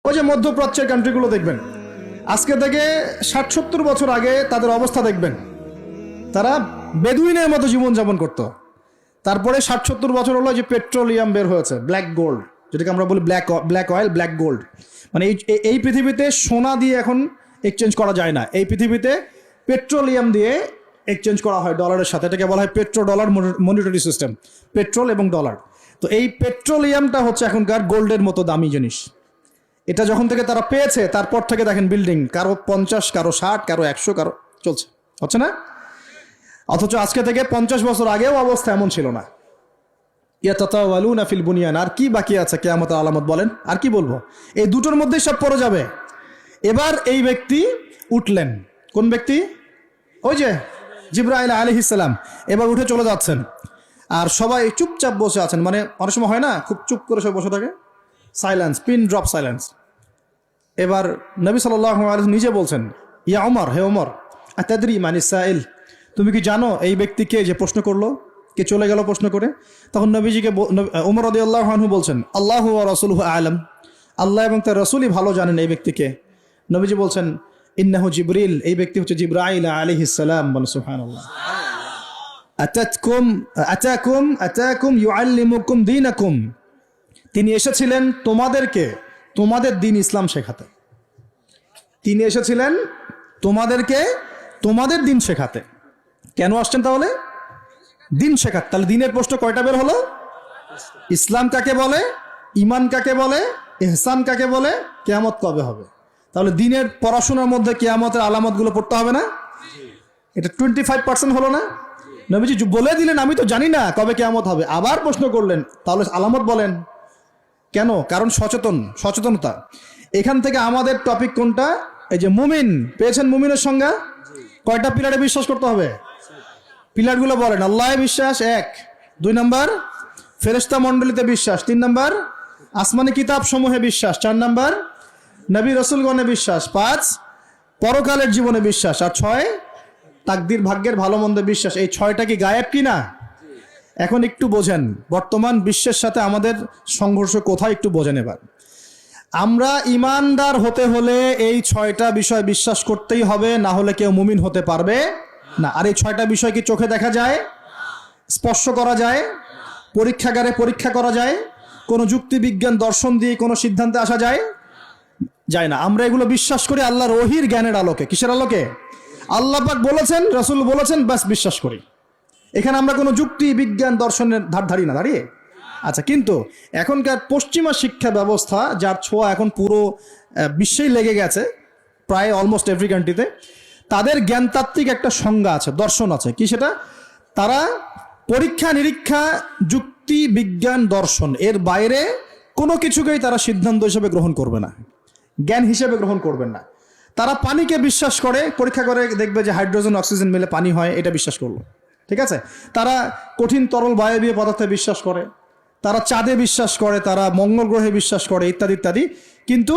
ওই যে মধ্যপ্রাচ্যের কান্ট্রিগুলো দেখবেন, আজকে থেকে ৬০-৭০ বছর আগে তাদের অবস্থা দেখবেন, তারা বেদুইনের মতো জীবনযাপন করতো। তারপরে ৬০-৭০ বছর হলো যে পেট্রোলিয়াম বের হয়েছে, ব্ল্যাক গোল্ড, যেটাকে আমরা বলি ব্ল্যাক অয়েল, ব্ল্যাক গোল্ড। মানে এই পৃথিবীতে সোনা দিয়ে এখন এক্সচেঞ্জ করা যায় না, এই পৃথিবীতে পেট্রোলিয়াম দিয়ে এক্সচেঞ্জ করা হয় ডলারের সাথে। এটাকে বলা হয় petro dollar monetary system, petrol এবং ডলার। তো এই পেট্রোলিয়ামটা হচ্ছে এখনকার গোল্ডের মতো দামি জিনিস। এটা যখন থেকে তারা পেয়েছে তারপর থেকে দেখেন বিল্ডিং কারো 50, কারো 60, কারো 100, কারো চলছে, হচ্ছে না? অথচ আজকে থেকে 50 বছর আগেও অবস্থা এমন ছিল না। ইয়াতাতাওয়ালুনা ফিল বুনিয়ান, আর কি বাকি আছে কিয়ামতের আলামত বলেন? আর কি বলবো? এই দুটোর মধ্যেই সব পড়ে যাবে। এবার এই ব্যক্তি উঠলেন, কোন ব্যক্তি? ওই যে জিবরাইল আলাইহিস সালাম এবার উঠে চলে যাচ্ছেন, আর সবাই চুপচাপ বসে আছেন। মানে অনেক সময় হয় না, খুব চুপ করে সব বসে থাকে, সাইলেন্স, পিন ড্রপ সাইলেন্স। এবার নবী সাল্লাল্লাহু আলাইহি ওয়াসাল্লাম নিজে বলছেন, ইয়া ওমর, হে ওমর, আতাদরি মানিস সাইল, তুমি কি জানো এই ব্যক্তিকে যে প্রশ্ন করলো, কে চলে গেল প্রশ্ন করে? তখন নবীজিকে ওমর রাদিয়াল্লাহু আনহু বলছেন, আল্লাহু ওয়া রাসূলুহু আ'লাম, আল্লাহ এবং তার রাসূলই ভালো জানেন এই ব্যক্তিকে। নবীজি বলছেন, ইন্নাহু জিবরিল, এই ব্যক্তি হচ্ছে জিবরাইল আলাইহিস সালাম। বলেন সুবহানাল্লাহ। আতাকুম ইউআল্লিমুকুম দীনাকুম, তিনি এসেছিলেন তোমাদেরকে তোমাদের দিন ইসলাম শেখাতে। তিনি এসেছিলেন তোমাদেরকে তোমাদের দিন শেখাতে। কেন আসছেন তাহলে? দিন শেখাতে। তাহলে দিনের প্রশ্ন কয়টা বের হলো? ইসলাম কাকে বলে, ঈমান কাকে বলে, ইহসান কাকে বলে, কিয়ামত কবে হবে। তাহলে দিনের পড়াশোনার মধ্যে কিয়ামতের আলামতগুলো পড়তে হবে না? এটা 25% হলো না? নবীজি বলে দিলেন আমি তো জানি না কবে কিয়ামত হবে, আবার প্রশ্ন করলেন তাহলে আলামত বলেন। কেন? কারণ সচেতনতা। এখান থেকে আমাদের টপিক কোনটা? এই যে মুমিন পেয়েছেন, মুমিনের সংজ্ঞা কয়টা পিলারে বিশ্বাস করতে হবে? পিলারগুলো বলেন। আল্লাহ বিশ্বাস 1, 2 নম্বর ফেরেশতা মণ্ডলীতে বিশ্বাস, 3 নম্বর আসমানি কিতাব সমূহে বিশ্বাস, 4 নম্বর নবী রাসূলগণে বিশ্বাস, 5 পরকালের জীবনে বিশ্বাস, আর 6 তাকদীর ভাগ্যের ভালো মন্দে বিশ্বাস। এই 6টা কি গায়েব কি না? এখন একটু বোঝেন বর্তমান বিশ্বের সাথে আমাদের সংঘর্ষ কোথায়, একটু বোঝেন। এবার আমরা ইমানদার হতে হলে এই 6টা বিষয় বিশ্বাস করতেই হবে, না হলে কেউ মুমিন হতে পারবে না। আর এই 6টা বিষয় কি চোখে দেখা যায়, স্পর্শ করা যায়, পরীক্ষাগারে পরীক্ষা করা যায়, কোনো যুক্তি বিজ্ঞান দর্শন দিয়ে কোনো সিদ্ধান্তে আসা যায়? যায় না। আমরা এগুলো বিশ্বাস করি আল্লাহর ওহীর জ্ঞানের আলোকে। কিসের আলোকে? আল্লাহ পাক বলেছেন, রাসূল বলেছেন, বাস বিশ্বাস করি। এখানে আমরা কোনো যুক্তি বিজ্ঞান দর্শনের ধারি না, দাঁড়িয়ে। আচ্ছা, কিন্তু এখনকার পশ্চিমা শিক্ষা ব্যবস্থা, যার ছোঁয়া এখন পুরো বিশ্বেই লেগে গেছে, প্রায় অলমোস্ট এভরি কান্ট্রিতে, তাদের জ্ঞানতাত্ত্বিক একটা সংজ্ঞা আছে, দর্শন আছে। কি সেটা? তারা পরীক্ষা নিরীক্ষা, যুক্তি বিজ্ঞান দর্শন এর বাইরে কোনো কিছুকেই তারা সিদ্ধান্ত হিসেবে গ্রহণ করবে না, জ্ঞান হিসেবে গ্রহণ করবেন না। তারা পানিকে বিশ্বাস করে, পরীক্ষা করে দেখবে যে হাইড্রোজেন অক্সিজেন মিলে পানি হয়, এটা বিশ্বাস করলো, ঠিক আছে। তারা কঠিন তরল বায়বীয় পদার্থে বিশ্বাস করে, তারা চাঁদে বিশ্বাস করে, তারা মঙ্গল গ্রহে বিশ্বাস করে, ইত্যাদি ইত্যাদি। কিন্তু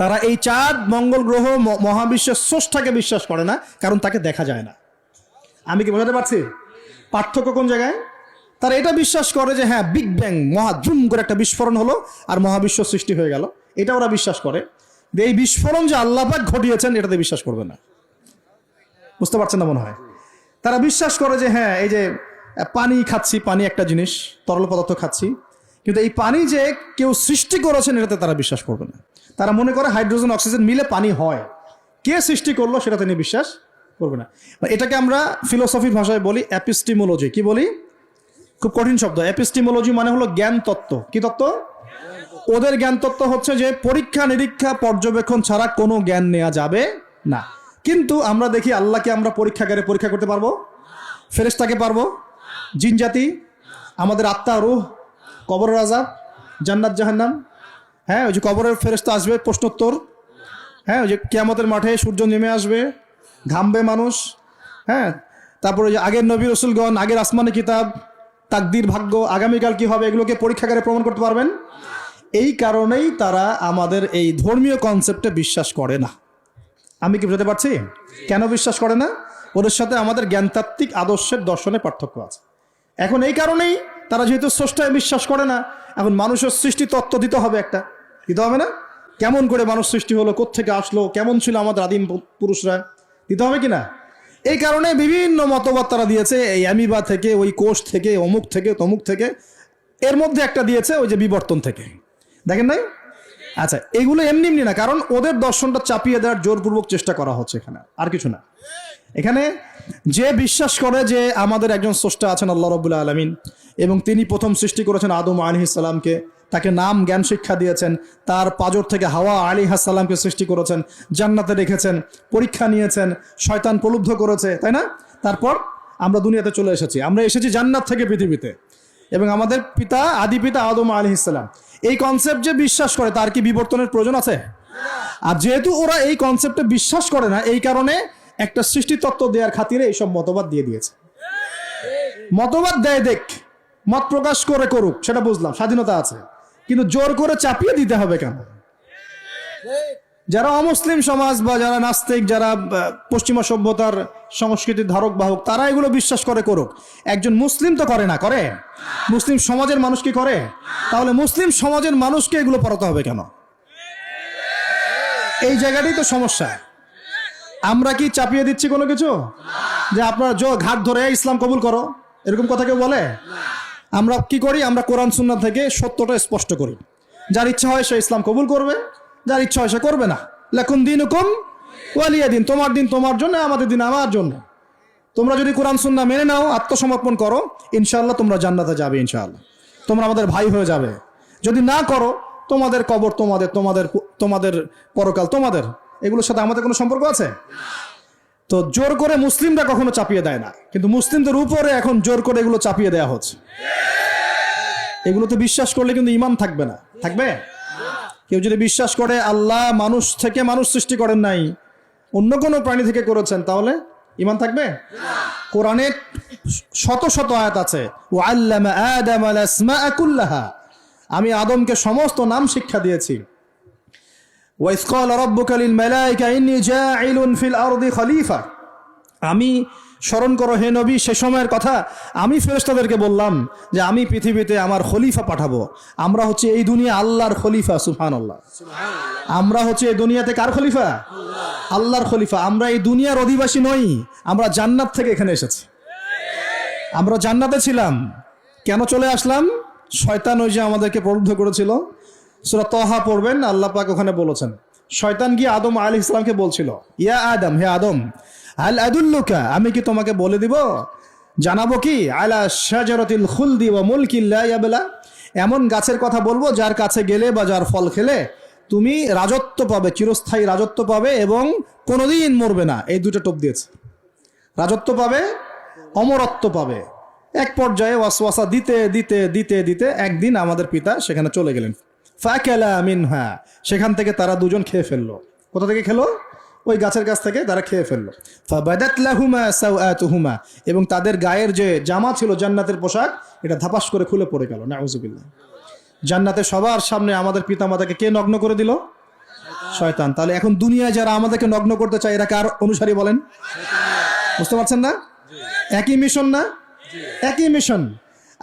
তারা এই চাঁদ, মঙ্গল গ্রহ, মহাবিশ্বের স্রষ্টাকে বিশ্বাস করে না, কারণ তাকে দেখা যায় না। আমি কি বোঝাতে পারছি পার্থক্য কোন জায়গায়? তারা এটা বিশ্বাস করে যে হ্যাঁ, বিগ ব্যাং, মহাজুম করে একটা বিস্ফোরণ হলো আর মহাবিশ্ব সৃষ্টি হয়ে গেল, এটা ওরা বিশ্বাস করে। এই বিস্ফোরণ যে আল্লাহ পাক ঘটিয়েছেন এটাতে বিশ্বাস করবে না। বুঝতে পারছেন না মনে হয়? তারা বিশ্বাস করে যে হ্যাঁ, এই যে পানি খাচ্ছি, পানি একটা জিনিস, তরল পদার্থ খাচ্ছি, কিন্তু এই পানি যে কেউ সৃষ্টি করেছেন এটাতে তারা বিশ্বাস করবে না। তারা মনে করে হাইড্রোজেন অক্সিজেন মিলে পানি হয়, কে সৃষ্টি করলো সেটাতে নিয়ে বিশ্বাস করবে না। এটাকে আমরা ফিলোসফির ভাষায় বলি এপিস্টিমোলজি। কি বলি? খুব কঠিন শব্দ। এপিস্টিমোলজি মানে হলো জ্ঞান তত্ত্ব। কি তত্ত্ব? ওদের জ্ঞান তত্ত্ব হচ্ছে যে পরীক্ষা নিরীক্ষা পর্যবেক্ষণ ছাড়া কোনো জ্ঞান নেওয়া যাবে না। কিন্তু আমরা দেখি আল্লাহকে আমরা পরীক্ষাগারে পরীক্ষা করতে পারবো, ফেরেশতাকে পারবো, জিন জাতি, আমাদের আত্মা, রূহ, কবরের আযাব, জান্নাত জাহান্নাম। হ্যাঁ, ওই যে কবরের ফেরেশতা আসবে, প্রশ্নোত্তর। হ্যাঁ, ওই যে কিয়ামতের মাঠে সূর্য নেমে আসবে, ঘামবে মানুষ। হ্যাঁ, তারপরে যে আগের নবী রাসূলগণ, আগের আসমানি কিতাব, তাকদীর ভাগ্য, আগামীকাল কি হবে, এগুলোকে পরীক্ষাগারে প্রমাণ করতে পারবেন। এই কারণেই তারা আমাদের এই ধর্মীয় কনসেপ্টে বিশ্বাস করে না। আমি কি বুঝতে পারছি কেন বিশ্বাস করে না? ওদের সাথে আমাদের জ্ঞানতাত্ত্বিক আদর্শের দর্শনে পার্থক্য আছে। এখন এই কারণেই তারা যেহেতু স্রষ্টায় বিশ্বাস করে না, এখন মানুষের সৃষ্টি তত্ত্ব দিতে হবে, একটা দিতে হবে না? কেমন করে মানুষ সৃষ্টি হলো, কোত্থেকে আসলো, কেমন ছিল আমাদের আদিম পুরুষরা, দিতে হবে কিনা? এই কারণে বিভিন্ন মতবাদ তারা দিয়েছে, এই অ্যামিবা থেকে, ওই কোষ থেকে, অমুক থেকে, তমুক থেকে, এর মধ্যে একটা দিয়েছে ওই যে বিবর্তন থেকে, দেখেন নাই? আচ্ছা, এগুলো এমনি এমনি না, কারণ ওদের দর্শনটা চাপিয়ে দেওয়ার জোরপূর্বক চেষ্টা করা হচ্ছে এখানে, আর কিছু না। এখানে যে বিশ্বাস করে যে আমাদের একজন স্রষ্টা আছেন আল্লাহ রাব্বুল আলামিন, এবং তিনি প্রথম সৃষ্টি করেছেন আদম আলাইহিস সালামকে, তাকে নাম জ্ঞান শিক্ষা দিয়েছেন, তার পাজর থেকে হাওয়া আলাইহিস সালামকে সৃষ্টি করেছেন, জান্নাতে রেখেছেন, পরীক্ষা নিয়েছেন, শয়তান প্রলুব্ধ করেছে, তাই না? তারপর আমরা দুনিয়াতে চলে এসেছি, আমরা এসেছি জান্নাত থেকে পৃথিবীতে, এবং আমাদের পিতা, আদি পিতা আদম আলাইহিস সালাম। এই কনসেপ্ট যে বিশ্বাস করে তার কি বিবর্তনের প্রয়োজন আছে? আর যেহেতু ওরা এই কনসেপ্টে বিশ্বাস করে না, এই কারণে একটা সৃষ্টি তত্ত্ব দেওয়ার খাতিরে এইসব মতবাদ দিয়ে দিয়েছে। মতবাদ দেয় দেখ, মত প্রকাশ করে করুক, সেটা বুঝলাম, স্বাধীনতা আছে, কিন্তু জোর করে চাপিয়ে দিতে হবে কেন? যারা অমুসলিম সমাজ বা যারা নাস্তিক, যারা পশ্চিমা সভ্যতার সংস্কৃতির ধারক বাহক, তারা এগুলো বিশ্বাস করে করুক। একজন মুসলিম তো করে না, করে? মুসলিম সমাজের মানুষ কি করে? তাহলে মুসলিম সমাজের মানুষকে এগুলো পড়াতে হবে কেন? এই জায়গাটাই তো সমস্যা। আমরা কি চাপিয়ে দিচ্ছি কোনো কিছু? যে আপনার ঘাট ধরে ইসলাম কবুল করো, এরকম কথা কেউ বলে? আমরা কি করি? আমরা কোরআন সুন্নাহ থেকে সত্যটা স্পষ্ট করি, যার ইচ্ছা হয় সে ইসলাম কবুল করবে, যার ইচ্ছা হয় সে করবে না। লাকুম দীনুকুম ওয়ালিয়া দিন, তোমার দিন তোমার জন্য, আমাদের দিন আমার জন্য। তোমরা যদি কোরআন সুন্নাহ মেনে নাও, আত্মসমর্পণ করো, ইনশাআল্লাহ তোমরা জান্নাতে যাবে, ইনশাআল্লাহ তোমরা আমাদের ভাই হয়ে যাবে। যদি না করো, তোমাদের কবর তোমাদের, তোমাদের তোমাদের পরকাল তোমাদের, এগুলোর সাথে আমাদের কোনো সম্পর্ক আছে? তো জোর করে মুসলিমরা কখনো চাপিয়ে দেয় না, কিন্তু মুসলিমদের উপরে এখন জোর করে এগুলো চাপিয়ে দেওয়া হচ্ছে। এগুলোতে বিশ্বাস করলে কিন্তু ঈমান থাকবে না, থাকবে? কেউ যদি বিশ্বাস করে আল্লাহ মানুষ থেকে মানুষ সৃষ্টি করেন নাই, অন্য কোনো প্রাণী থেকে করেছেন, তাহলে ঈমান থাকবে? কোরআনে শত শত আয়াত আছে, ওয়াল্লামা আদামাল আসমাআ কুল্লাহা, আমি আদমকে সমস্ত নাম শিক্ষা দিয়েছি। ওয়াইজ ক্বালা রাব্বুকা লিল মালায়েকা ইন্নী জাঈলুন ফিল আরদি খলিফা, আমি, স্মরণ করো হে নবী সে সময়ের কথা, আমি ফেরেশতাদেরকে বললাম যে আমি পৃথিবীতে আমার খলিফা পাঠাবো। আমরা হচ্ছে এই দুনিয়া আল্লাহর খলিফা, সুবহানাল্লাহ। আমরা হচ্ছে এই দুনিয়াতে কার খলিফা? আল্লাহর খলিফা। আমরা এই দুনিয়ার অধিবাসী নই, আমরা জান্নাত থেকে এখানে এসেছি। আমরা জান্নাতে ছিলাম, কেন চলে আসলাম? শয়তান ওই যে আমাদেরকে প্রলুব্ধ করেছিল। সূরা তাহা পড়বেন, আল্লাহ পাক ওখানে বলেছেন, শয়তান গিয়ে আদম আলাইহিস সালামকে বলছিল, ইয়া আদম, হে আদম, হাল আদুল্লুকা, আমি কি তোমাকে বলে দিব, জানাবো কি, আলা শাজারাতিল খুলদি ওয়া মুলকিন লা ইয়াবলা, এমন গাছের কথা বলবো যার কাছে গেলে বা যার ফল খেলে তুমি রাজত্ব পাবে, চিরস্থায়ী রাজত্ব পাবে এবং কোনোদিন মরবে না। এই দুটো টোপ দিয়েছে, রাজত্ব পাবে, অমরত্ব পাবে। এক পর্যায়ে ওয়াসওয়াসা দিতে দিতে দিতে দিতে একদিন আমাদের পিতা সেখানে চলে গেলেন। ফাকালা মিনহা, সেখান থেকে তারা দুজন খেয়ে ফেললো। কোথা থেকে খেলো? ওই গাছের কাছ থেকে তারা খেয়ে ফেললো। ফাবাদাত লাহুমা সাওআতুহুমা, এবং তাদের গায়ের যে জামা ছিল জান্নাতের পোশাক, এটা ধাপাস করে খুলে পড়ে গেল। নাউযুবিল্লাহ। জান্নাতে সবার সামনে আমাদের পিতামাতাকে কে নগ্ন করে দিল? শয়তান। তাহলে এখন দুনিয়ায় যারা আমাদেরকে নগ্ন করতে চায়, এরা কার অনুসারী বলেন? বুঝতে পারছেন না? একই মিশন না? একই মিশন।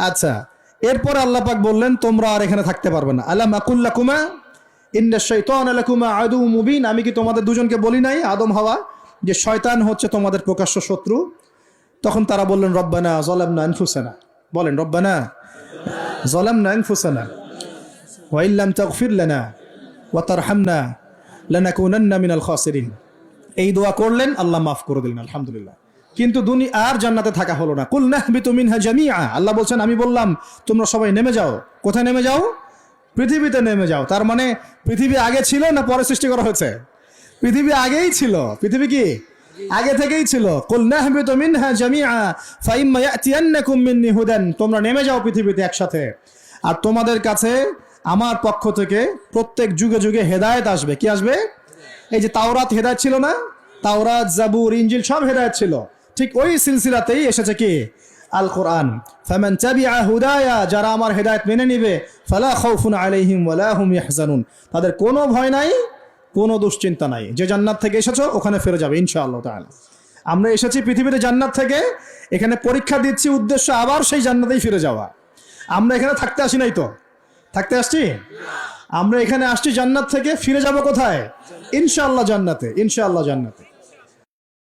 আচ্ছা, এরপর আল্লাহ পাক বললেন তোমরা আর এখানে থাকতে পারবে না। আলাম আকুল লাকুমা ইন্না শাইতানা লাকুমা আদুউম মুবিন, আমি কি তোমাদের দুজনকে বলি নাই, আদম হাওয়া, যে শয়তান হচ্ছে তোমাদের প্রকাশ্য শত্রু? তখন তারা বললেন রব্বানা যালামনা আনফুসানা, বলেন রব্বানা যালামনা আনফুসানা ওয়া ইল্লাম তাগফির লানা ওয়া তারহামনা লানাকুনান্না মিনাল খাসিরিন। এই দোয়া করলেন, আল্লাহ মাফ করে দিলেন, আলহামদুলিল্লাহ। কিন্তু দুনিয়া আর জান্নাতে থাকা হলো না। কুল নাহবিতু মিনহা জামিআ, আল্লাহ বলছেন আমি বললাম তোমরা সবাই নেমে যাও। কোথায় নেমে যাও? পৃথিবীতে নেমে যাও। তার মানে পৃথিবী আগে ছিল না পরে সৃষ্টি করা হয়েছে? পৃথিবী আগেই ছিল। পৃথিবী কি আগে থেকেই ছিল। কুল নাহবিতু মিনহা জামিআ ফাইম্মা ইয়াতিয়ান্নাকুম মিন্নি হুদান, তোমরা নেমে যাও পৃথিবীতে একসাথে, আর তোমাদের কাছে আমার পক্ষ থেকে প্রত্যেক যুগে যুগে হেদায়েত আসবে। কি আসবে? এই যে তাওরাত হেদায়েত ছিল না? তাওরাত, জাবুর, ইনজিল সব হেদায়েত ছিল। ঠিক ওই সিলসিলাতেই এসেছে কি? আল কোরআন। ফামান তাবিআ হুদায়া, যারা আমার হেদায়েত মেনে নিবে, ফালা খাউফুন আলাইহিম ওয়ালা হুম ইয়াহজানুন, তাদের কোনো ভয় নাই, কোনো দুশ্চিন্তা নাই। যে জান্নাত থেকে এসেছো ওখানে ফিরে যাবে ইনশাআল্লাহ তাআলা। আমরা এসেছি পৃথিবীতে জান্নাত থেকে, এখানে পরীক্ষা দিচ্ছি, উদ্দেশ্য আবার সেই জান্নাতেই ফিরে যাওয়া। আমরা এখানে থাকতে আসি নাই তো, থাকতে আসছি? আমরা এখানে আসছি জান্নাত থেকে, ফিরে যাব কোথায়? ইনশাআল্লাহ জান্নাতে, ইনশাআল্লাহ জান্নাতে।